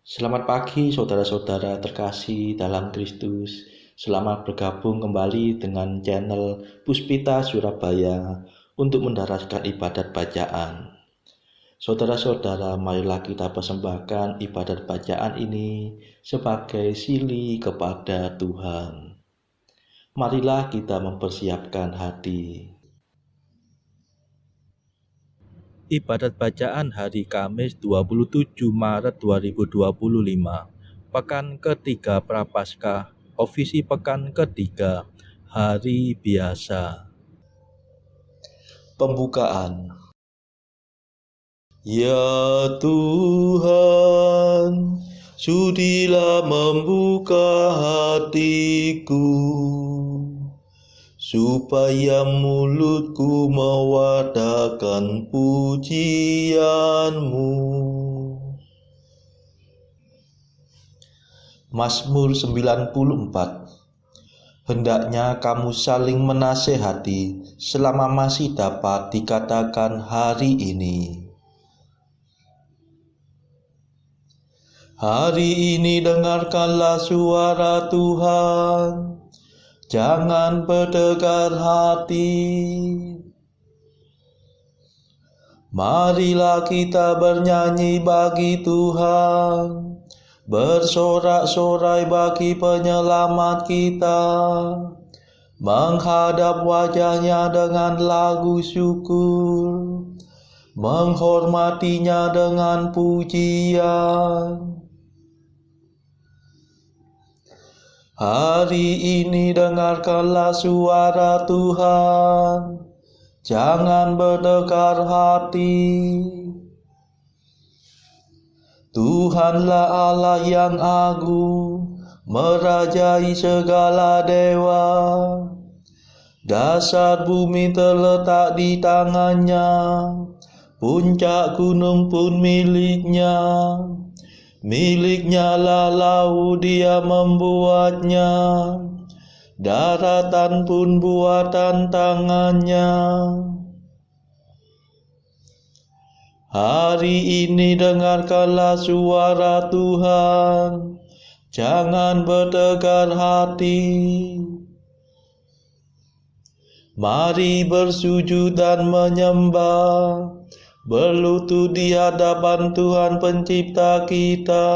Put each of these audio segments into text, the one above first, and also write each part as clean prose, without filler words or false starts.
Selamat pagi saudara-saudara terkasih dalam Kristus. Selamat bergabung kembali dengan channel Puspita Surabaya untuk mendaraskan ibadat bacaan. Saudara-saudara, marilah kita persembahkan ibadat bacaan ini sebagai sili kepada Tuhan. Marilah kita mempersiapkan hati. Ibadat bacaan hari Kamis 27 Maret 2025, Pekan ketiga Prapaskah, Ofisi Pekan ketiga, Hari Biasa. Pembukaan. Ya Tuhan, sudilah membuka hatiku, supaya mulutku mewartakan pujian-Mu. Mazmur 94. Hendaknya kamu saling menasehati selama masih dapat dikatakan hari ini. Hari ini dengarkanlah suara Tuhan, jangan berdegar hati. Marilah kita bernyanyi bagi Tuhan, bersorak-sorai bagi penyelamat kita, menghadap wajahnya dengan lagu syukur, menghormatinya dengan pujian. Hari ini dengarkanlah suara Tuhan, jangan berdegar hati. Tuhanlah Allah yang agung, merajai segala dewa. Dasar bumi terletak di tangannya, puncak gunung pun miliknya. Miliknya lah laut, dia membuatnya, daratan pun buatan tangannya. Hari ini dengarkanlah suara Tuhan, jangan berdegar hati. Mari bersujud dan menyembah, berlutut di hadapan Tuhan pencipta kita.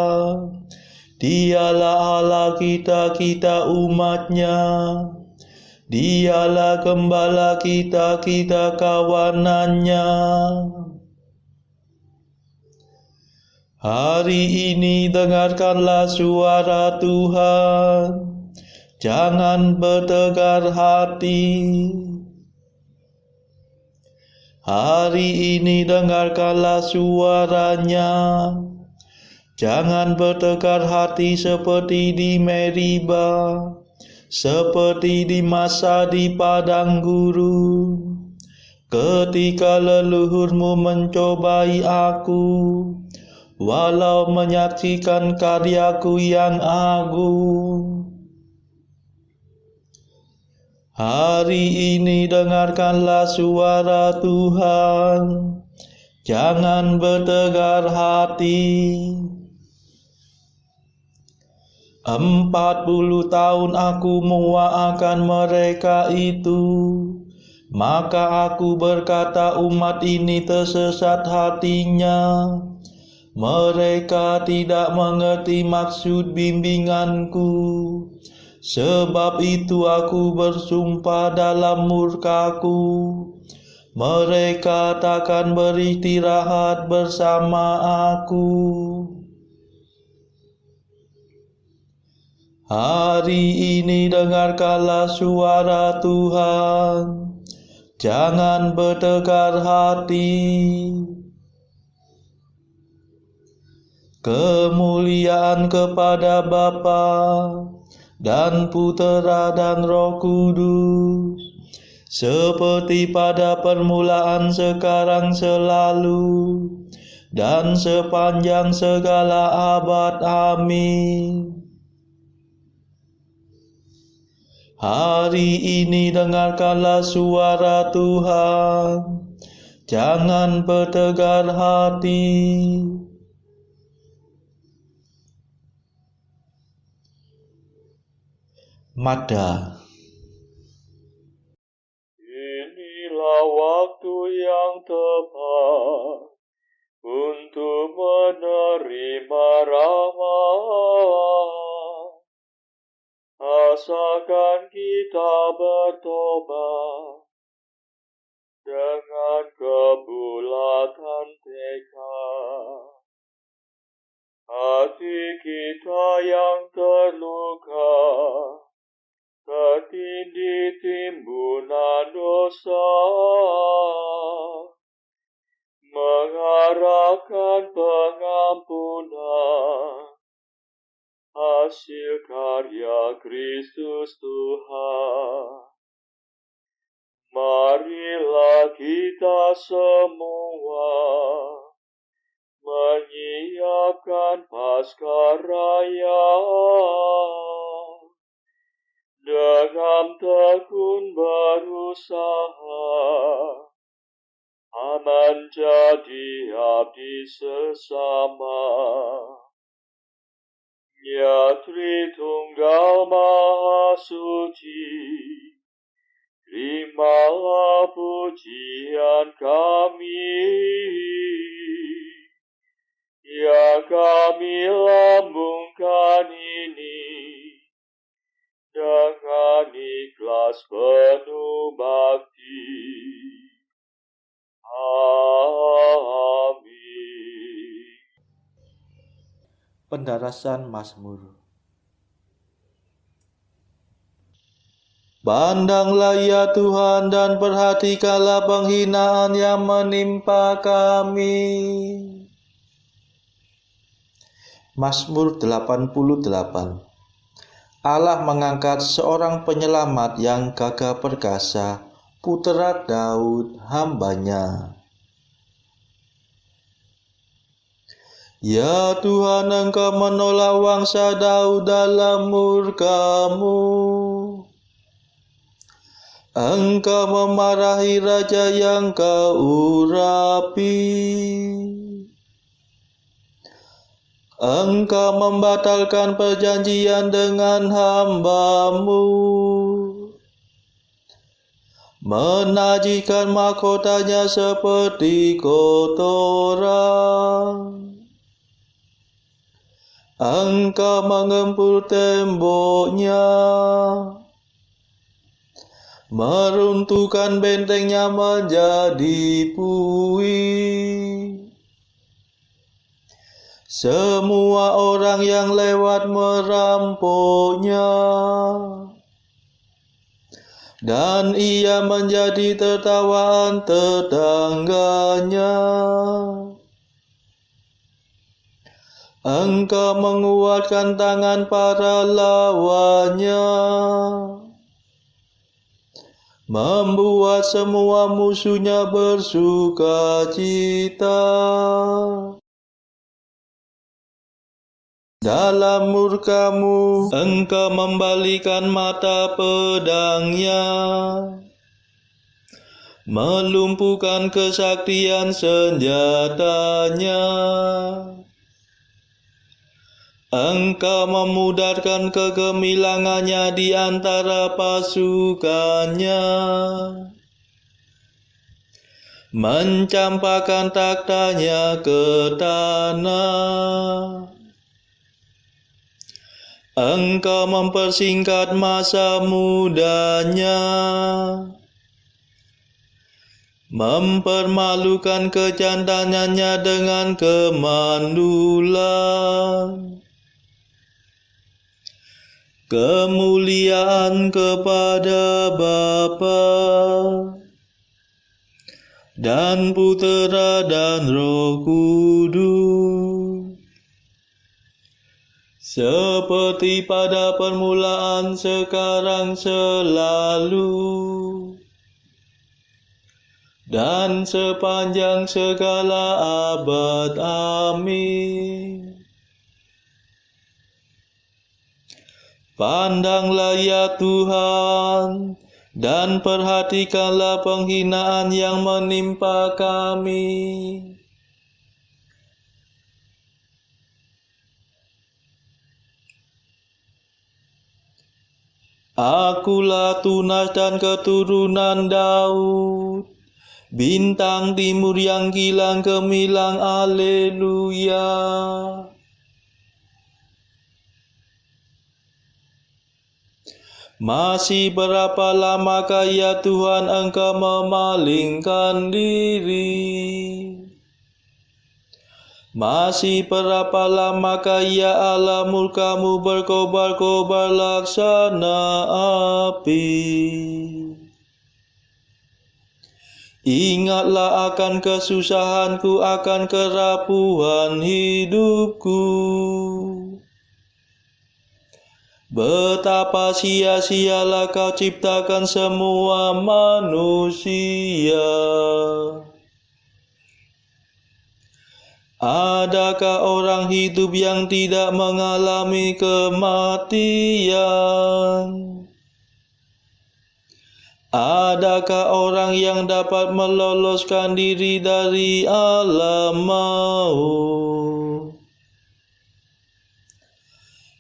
Dialah Allah kita, kita umatnya. Dialah gembala kita, kita kawanannya. Hari ini dengarkanlah suara Tuhan, jangan berdegar hati. Hari ini dengarkanlah suaranya, jangan berdegar hati seperti di Meriba, seperti di masa di padang gurun, ketika leluhurmu mencobai aku, walau menyaksikan karyaku yang agung. Hari ini dengarkanlah suara Tuhan, jangan berdegar hati. 40 tahun aku mendoakan mereka itu, maka aku berkata umat ini tersesat hatinya. Mereka tidak mengerti maksud bimbinganku. Sebab itu aku bersumpah dalam murkaku, mereka takkan beristirahat bersama aku. Hari ini dengarkanlah suara Tuhan, jangan berdegar hati. Kemuliaan kepada Bapa dan Putera dan Roh Kudus, seperti pada permulaan, sekarang, selalu, dan sepanjang segala abad. Amin. Hari ini dengarkanlah suara Tuhan, jangan bertegar hati. Mada. Inilah waktu yang tepat untuk menerima rahmat. Asalkan kita bertobat dengan kebulatan tekad. Hati kita yang terluka, tertindih timbunan dosa, mengharapkan pengampunan, hasil karya Kristus Tuhan. Marilah kita semua menyiapkan Paskaraya dengan tekun berusaha menjadi abdi sesama. Ya Tritunggal Maha Suci, terimalah pujian kami. Ya kami lambungkan ini dengan ikhlas penuh bakti. Amin. Pendarasan Mazmur. Pandanglah ya Tuhan dan perhatikanlah penghinaan yang menimpa kami. Mazmur 88. Allah mengangkat seorang penyelamat yang gagah perkasa, putra Daud hambanya. Ya Tuhan, Engkau menolak wangsa Daud dalam murka-Mu. Engkau memarahi raja yang Kau urapi. Engkau membatalkan perjanjian dengan hamba-Mu, menajiskan mahkotanya seperti kotoran. Engkau mengempur temboknya, meruntuhkan bentengnya menjadi puing. Semua orang yang lewat merampoknya, dan ia menjadi tertawaan tetangganya. Engkau menguatkan tangan para lawannya, membuat semua musuhnya bersuka cita. Dalam murka-Mu, Engkau membalikan mata pedangnya, melumpuhkan kesaktian senjatanya. Engkau memudarkan kegemilangannya di antara pasukannya, mencampakkan taktanya ke tanah. Engkau mempersingkat masa mudanya, mempermalukan kejantanannya dengan kemandulan. Kemuliaan kepada Bapa dan Putera dan Roh Kudus, seperti pada permulaan, sekarang, selalu, dan sepanjang segala abad. Amin. Pandanglah ya Tuhan, dan perhatikanlah penghinaan yang menimpa kami. Akulah Tunas dan keturunan Daud, bintang timur yang kilang gemilang, haleluya. Masih berapa lamakah ya Tuhan Engkau memalingkan diri? Masih berapa lamakah ya Allah murka-Mu berkobar-kobar laksana api? Ingatlah akan kesusahanku, akan kerapuhan hidupku. Betapa sia-sialah Kau ciptakan semua manusia. Adakah orang hidup yang tidak mengalami kematian? Adakah orang yang dapat meloloskan diri dari alam maut?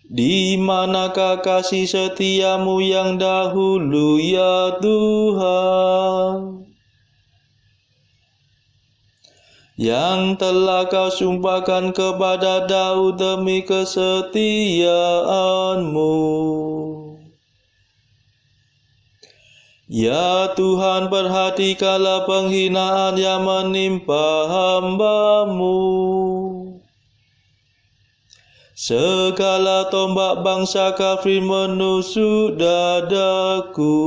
Di manakah kasih setia-Mu yang dahulu ya Tuhan, yang telah Kau sumpahkan kepada Daud demi kesetiaan-Mu? Ya Tuhan, perhatikanlah penghinaan yang menimpa hamba-Mu. Segala tombak bangsa kafir menusuk dadaku.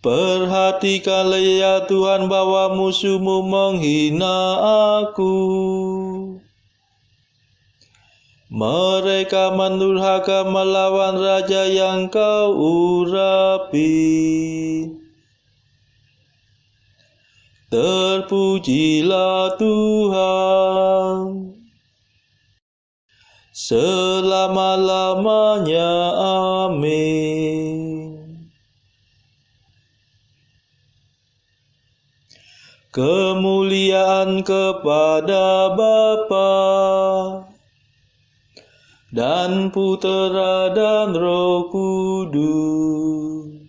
Perhatikanlah ya Tuhan bahwa musuh-Mu menghina aku. Mereka mendurhaka melawan raja yang Kau urapi. Terpujilah Tuhan selama-lamanya, amin. Kemuliaan kepada Bapa dan Putera dan Roh Kudus,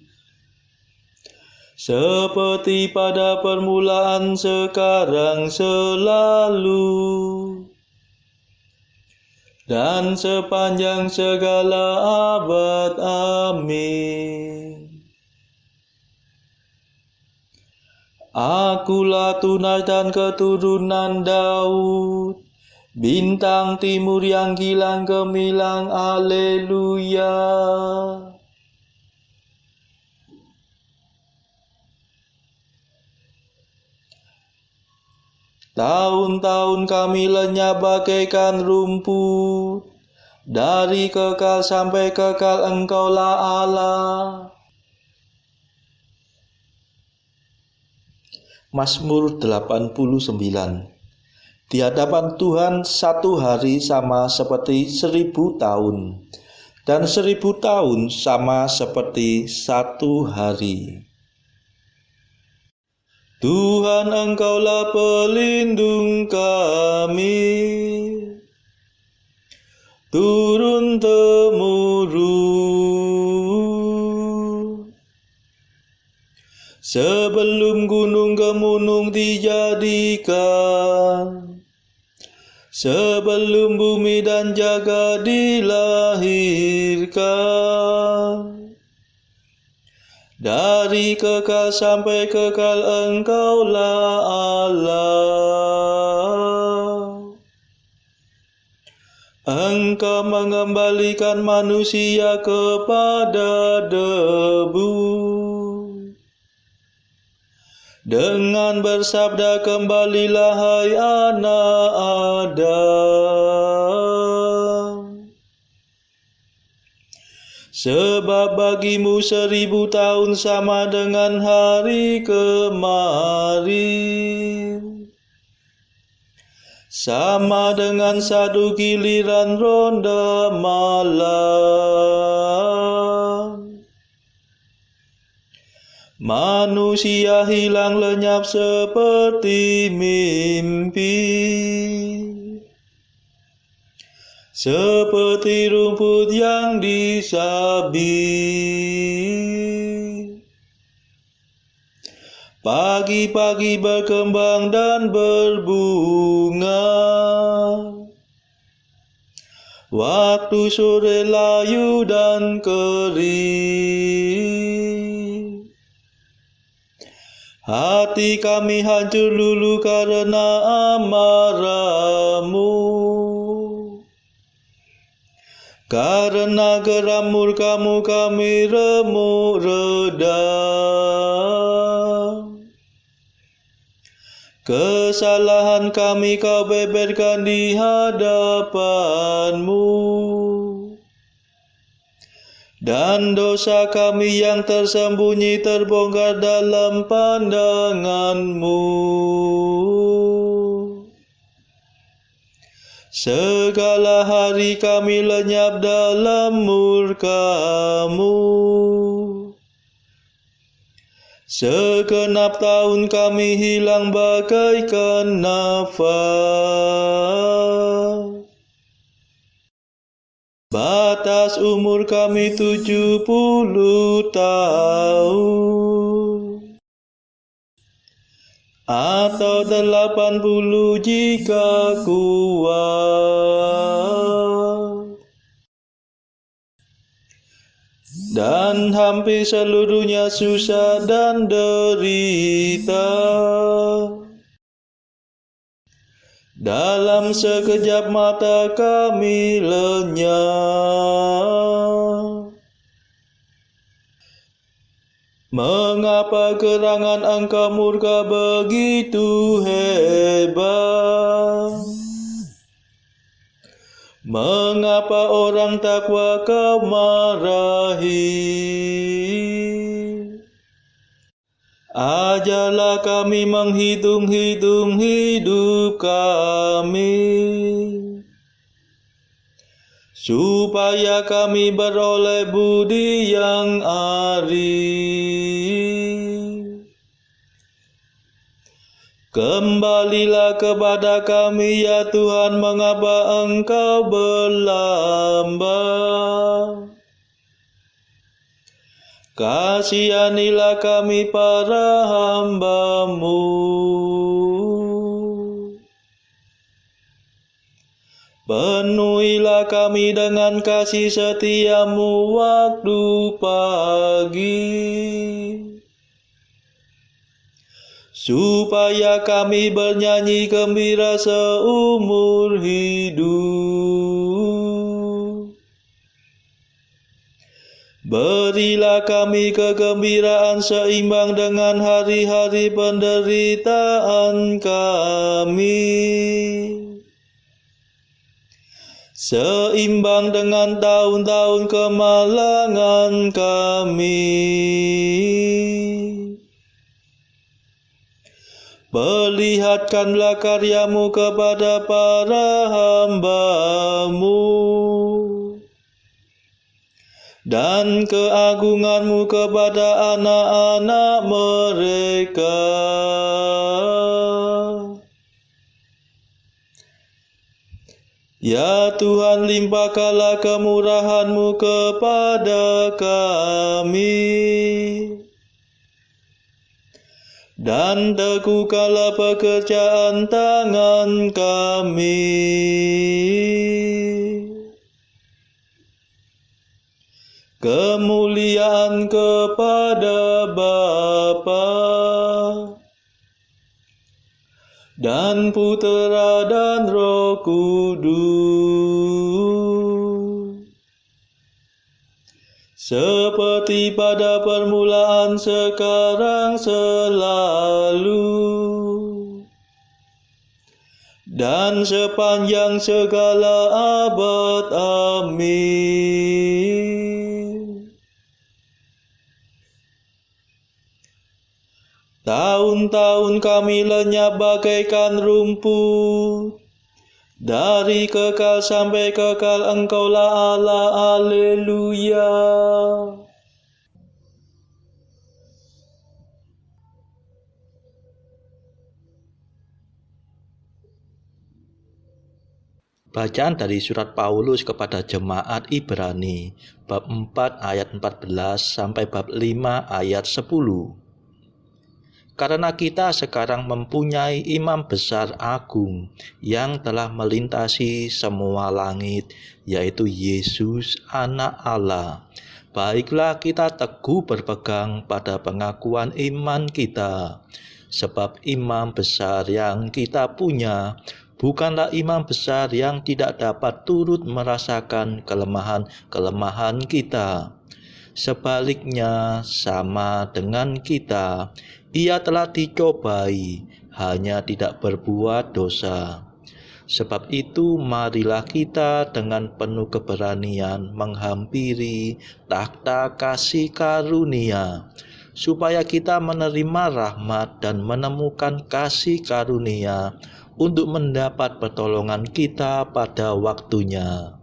seperti pada permulaan, sekarang, selalu, dan sepanjang segala abad, amin. Akulah Tunas dan keturunan Daud, bintang timur yang kilang gemilang, haleluya. Tahun-tahun kami lenyap bagaikan rumput, dari kekal sampai kekal Engkaulah Allah. Mazmur 89. Di hadapan Tuhan satu hari sama seperti 1000 tahun, dan 1000 tahun sama seperti satu hari. Tuhan, Engkaulah pelindung kami, turun-temurun. Sebelum gunung gemunung dijadikan, sebelum bumi dan jagat dilahirkan, dari kekal sampai kekal Engkaulah Allah. Engkau mengembalikan manusia kepada debu, dengan bersabda, kembalilah hai anak Adam. Sebab bagimu 1000 tahun sama dengan hari kemarin, sama dengan satu giliran ronda malam. Manusia hilang lenyap seperti mimpi, seperti rumput yang disabit. Pagi-pagi berkembang dan berbunga, waktu sore layu dan kering. Hati kami hancur lulu karena amarah-Mu, karena geram murka-Mu kami remuk redam. Kesalahan kami Kau beberkan di hadapan-Mu, dan dosa kami yang tersembunyi terbongkar dalam pandangan-Mu. Segala hari kami lenyap dalam murka-Mu, segenap tahun kami hilang bagaikan nafas. Batas umur kami 70 tahun, atau 80 jika kuat. Dan hampir seluruhnya susah dan derita. Dalam sekejap mata kami lenyap. Mengapa gerangan Engkau murka begitu hebat? Mengapa orang takwa Kau marahi? Ajarlah kami menghitung-hitung hidup kami, supaya kami beroleh budi yang arif. Kembalilah kepada kami ya Tuhan, mengapa Engkau berlambat? Kasihanilah kami para hamba-Mu. Penuhilah kami dengan kasih setia-Mu waktu pagi, supaya kami bernyanyi gembira seumur hidup. Berilah kami kegembiraan seimbang dengan hari-hari penderitaan kami, seimbang dengan tahun-tahun kemalangan kami. Perlihatkanlah karya-Mu kepada para hamba-Mu, dan keagungan-Mu kepada anak-anak mereka. Ya Tuhan, limpahkanlah kemurahan-Mu kepada kami, dan teguhkanlah pekerjaan tangan kami. Kemuliaan kepada Bapa dan Putera dan Roh Kudus, seperti pada permulaan, sekarang, selalu, dan sepanjang segala abad. Amin. Tahun-tahun kami lenyap bagaikan rumput, dari kekal sampai kekal Engkaulah Allah. Haleluya. Bacaan dari surat Paulus kepada jemaat Ibrani, bab 4 ayat 14 sampai bab 5 ayat 10. Karena kita sekarang mempunyai imam besar agung yang telah melintasi semua langit, yaitu Yesus Anak Allah. Baiklah kita teguh berpegang pada pengakuan iman kita, sebab imam besar yang kita punya bukanlah imam besar yang tidak dapat turut merasakan kelemahan-kelemahan kita. Sebaliknya, sama dengan kita, ia telah dicobai, hanya tidak berbuat dosa. Sebab itu, marilah kita dengan penuh keberanian menghampiri takhta kasih karunia, supaya kita menerima rahmat dan menemukan kasih karunia untuk mendapat pertolongan kita pada waktunya.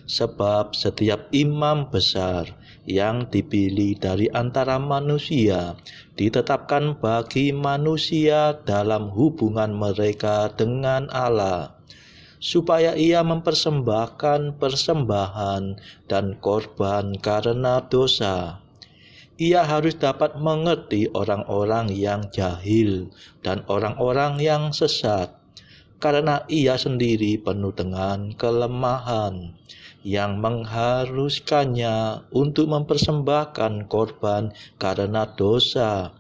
Sebab setiap imam besar yang dipilih dari antara manusia ditetapkan bagi manusia dalam hubungan mereka dengan Allah, supaya ia mempersembahkan persembahan dan korban karena dosa. Ia harus dapat mengerti orang-orang yang jahil dan orang-orang yang sesat, karena ia sendiri penuh dengan kelemahan, yang mengharuskannya untuk mempersembahkan korban karena dosa,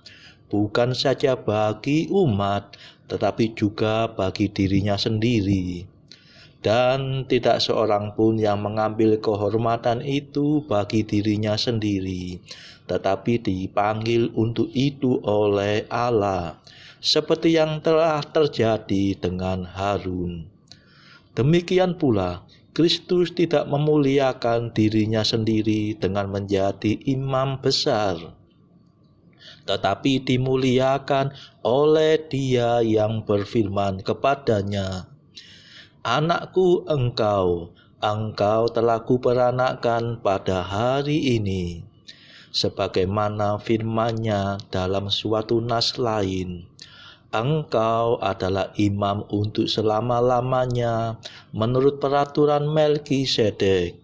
bukan saja bagi umat, tetapi juga bagi dirinya sendiri. Dan tidak seorang pun yang mengambil kehormatan itu bagi dirinya sendiri, tetapi dipanggil untuk itu oleh Allah, seperti yang telah terjadi dengan Harun. Demikian pula, Kristus tidak memuliakan dirinya sendiri dengan menjadi imam besar, tetapi dimuliakan oleh Dia yang berfirman kepadanya, "Anakku, engkau telah kuperanakkan pada hari ini." Sebagaimana firman-Nya dalam suatu nas lain, "Engkau adalah imam untuk selama-lamanya menurut peraturan Melkisedek."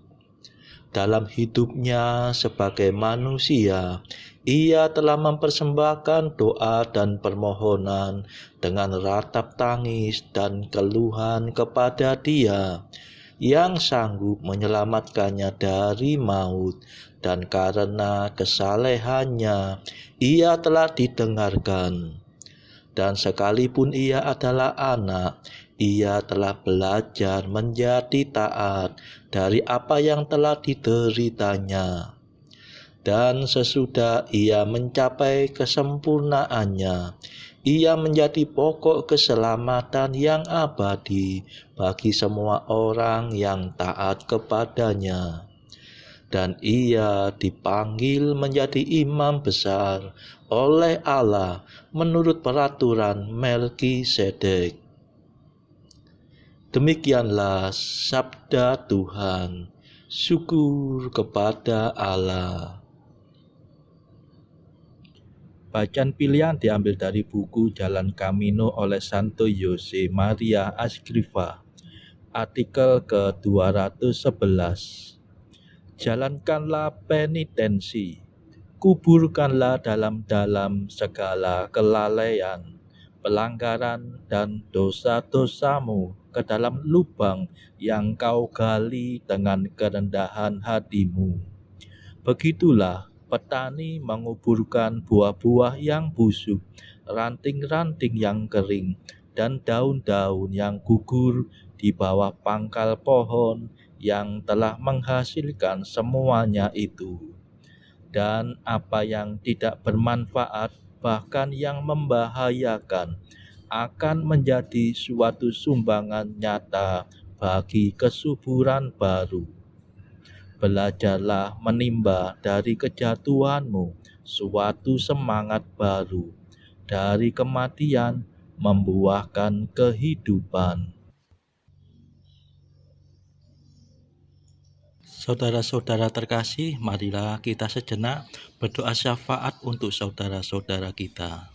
Dalam hidupnya sebagai manusia, ia telah mempersembahkan doa dan permohonan dengan ratap tangis dan keluhan kepada Dia yang sanggup menyelamatkannya dari maut, dan karena kesalehannya ia telah didengarkan. Dan sekalipun ia adalah anak, ia telah belajar menjadi taat dari apa yang telah dideritanya. Dan sesudah ia mencapai kesempurnaannya, ia menjadi pokok keselamatan yang abadi bagi semua orang yang taat kepadanya. Dan ia dipanggil menjadi imam besar oleh Allah menurut peraturan Melkisedek. Demikianlah sabda Tuhan. Syukur kepada Allah. Bacaan pilihan diambil dari buku Jalan Camino oleh Santo Jose Maria Escrivá, artikel ke-211. Jalankanlah penitensi, kuburkanlah dalam-dalam segala kelalaian, pelanggaran dan dosa-dosamu ke dalam lubang yang kau gali dengan kerendahan hatimu. Begitulah petani menguburkan buah-buah yang busuk, ranting-ranting yang kering, dan daun-daun yang gugur di bawah pangkal pohon yang telah menghasilkan semuanya itu. Dan apa yang tidak bermanfaat, bahkan yang membahayakan, akan menjadi suatu sumbangan nyata bagi kesuburan baru. Belajarlah menimba dari kejatuhanmu suatu semangat baru, dari kematian membuahkan kehidupan. Saudara-saudara terkasih, marilah kita sejenak berdoa syafaat untuk saudara-saudara kita.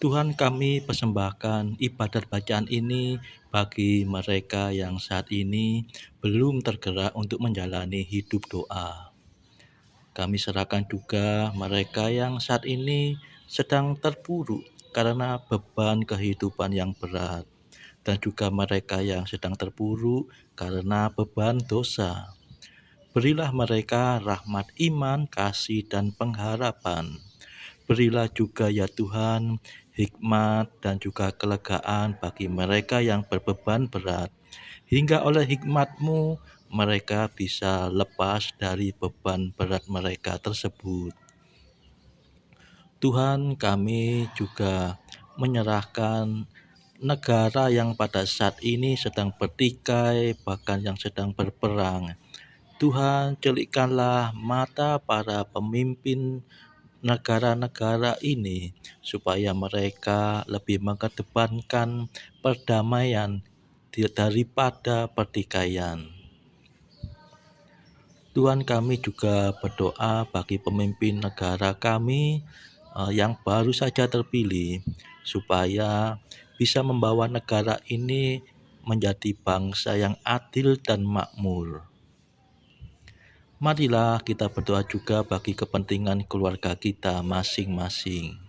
Tuhan, kami persembahkan ibadat bacaan ini bagi mereka yang saat ini belum tergerak untuk menjalani hidup doa. Kami serahkan juga mereka yang saat ini sedang terpuruk karena beban kehidupan yang berat, dan juga mereka yang sedang terpuruk karena beban dosa. Berilah mereka rahmat iman, kasih, dan pengharapan. Berilah juga ya Tuhan hikmat dan juga kelegaan bagi mereka yang berbeban berat, hingga oleh hikmat-Mu mereka bisa lepas dari beban berat mereka tersebut. Tuhan, kami juga menyerahkan negara yang pada saat ini sedang bertikai, bahkan yang sedang berperang. Tuhan, celikkanlah mata para pemimpin negara-negara ini supaya mereka lebih mengedepankan perdamaian daripada pertikaian. Tuhan, kami juga berdoa bagi pemimpin negara kami yang baru saja terpilih, supaya bisa membawa negara ini menjadi bangsa yang adil dan makmur. Marilah kita berdoa juga bagi kepentingan keluarga kita masing-masing.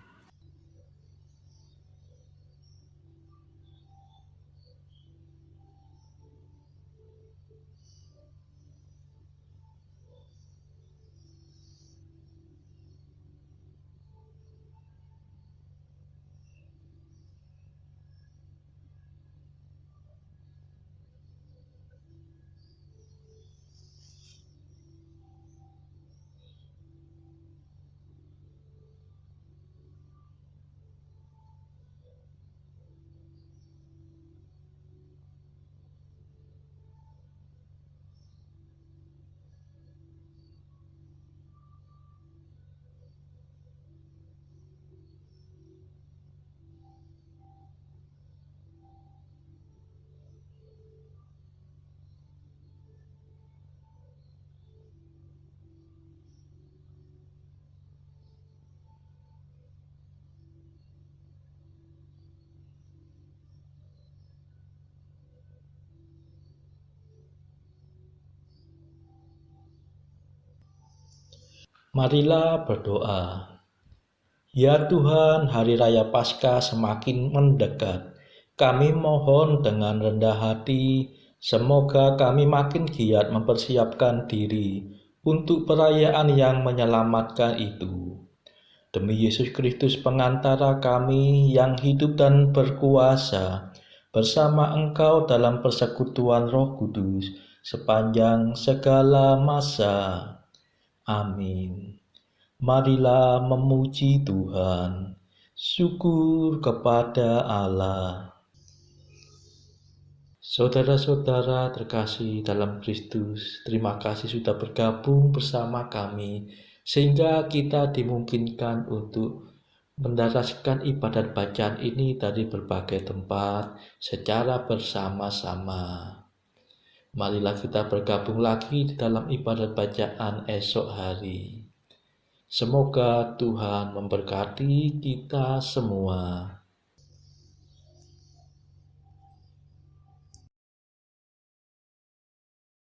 Marilah berdoa. Ya Tuhan, hari raya Paskah semakin mendekat. Kami mohon dengan rendah hati, semoga kami makin giat mempersiapkan diri untuk perayaan yang menyelamatkan itu. Demi Yesus Kristus pengantara kami yang hidup dan berkuasa, bersama Engkau dalam persekutuan Roh Kudus sepanjang segala masa. Amin. Marilah memuji Tuhan. Syukur kepada Allah. Saudara-saudara terkasih dalam Kristus, terima kasih sudah bergabung bersama kami, sehingga kita dimungkinkan untuk mendaraskan ibadat bacaan ini dari berbagai tempat secara bersama-sama. Marilah kita bergabung lagi di dalam ibadat bacaan esok hari. Semoga Tuhan memberkati kita semua.